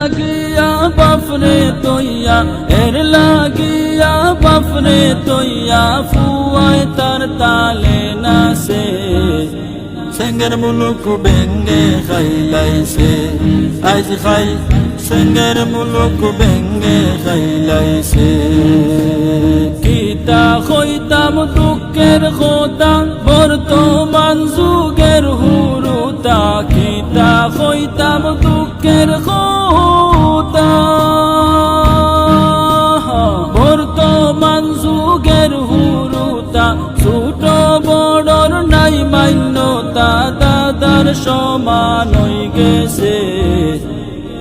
লাগিয়া বাপরে তৈয়া এর লাগিয়া বাপরে তৈয়া ফুয়ায় তার তালে নাসে সেঙ্গের মুলুক বেঙ্গে খাইলাইছে আজ খাই সেঙ্গের মুলুক বেঙ্গে খাইলাইছে কিতা হইতাম দুঃখের কথা বর্তমান যুগের হুরুতা কিতা হইতাম দুঃখের কথা বর্তমান যুগের হুরুতা ছোট বড়র নাই মান্যতা দাদার সমান হয়ে গেছে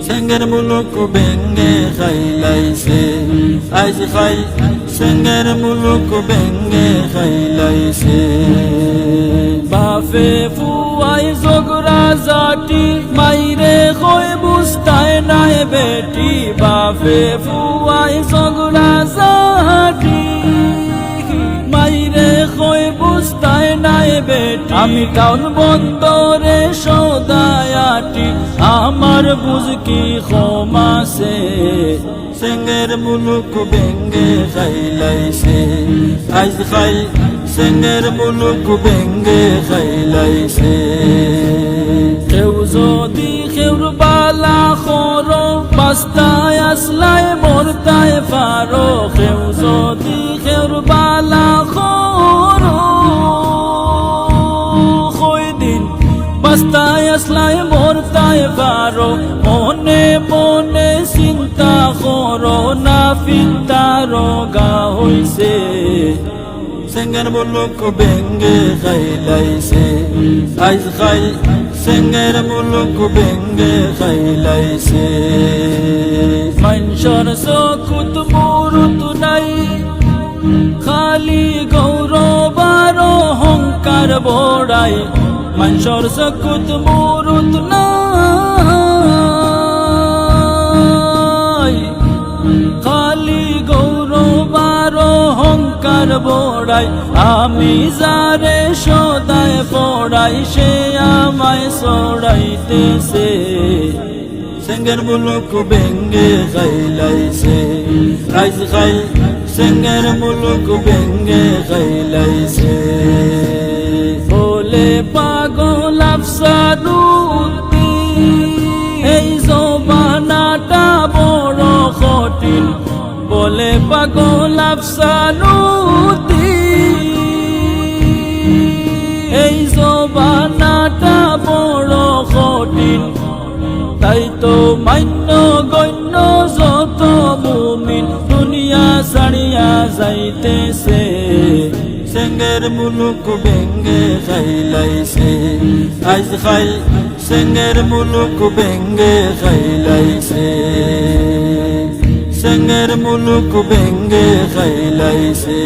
সেঙ্গের মুলুক বেঙ্গে খাইলাইছে আজ খাই সেঙ্গের মুলুক বেঙ্গে খাইলাইছে বাপে ফুয়াই জগরা জাতি মাইরে কই বুঝতায় নাই বেটি বাপে ফুয়াই জগরা জাতি মাইরে কই বুঝতায় নাই বেটি আমি টাউন বন্দরে সদায়াটি আমার বুঝ কি ক্ষমাছে সেঙ্গের মুলুক বেঙ্গে খাইলাইছে আজ খাই সেঙ্গের মুলুক বেঙ্গে খাইলাইছে কেউ যদি কেউর বালা খরো বাস্তায় আসলাই মরতায় পারো কেউ যদি কেউর বালা খরো দিন বাস্তায় আসলাই মরতায় পারো মনে মনে চিন্তা করো না পিতা রোগা হইছে সেঙ্গের মুলুক বেঙ্গে খাইলাইছে আজ খাই সেঙ্গের মুলুক বেঙ্গে খাইলাইছে মানুষের চকুত মুরুত নাই খালি গৌরব আর অহংকার বড়াই মানুষের চকুত মুরুত নাই খালি গৌরব আর অহংকার বড়াই আমি যারে সদায় পড়াই সে আমায় ছড়াইতেছে সেঙ্গের মুলুক বেঙ্গে খাইলাইছে আজ খাই সেঙ্গের মুলুক বেঙ্গে খাইলাইছে বলে পাগল আফসানুদ্দিন এই জবানাটা বড় কঠিন বলে পাগল আফসানুদ্দিন এই জবানাটা বড় কঠিন তাই তো মান্য গণ্য যত মুমিন দুনিয়া ছাড়িয়া যাইতেছে সেঙ্গের মুলুক বেঙ্গে খাইলাইছে আজ খাই সেঙ্গের মুলুক বেঙ্গে খাইলাইছে সেঙ্গের মুলুক বেঙ্গে খাইলাইছে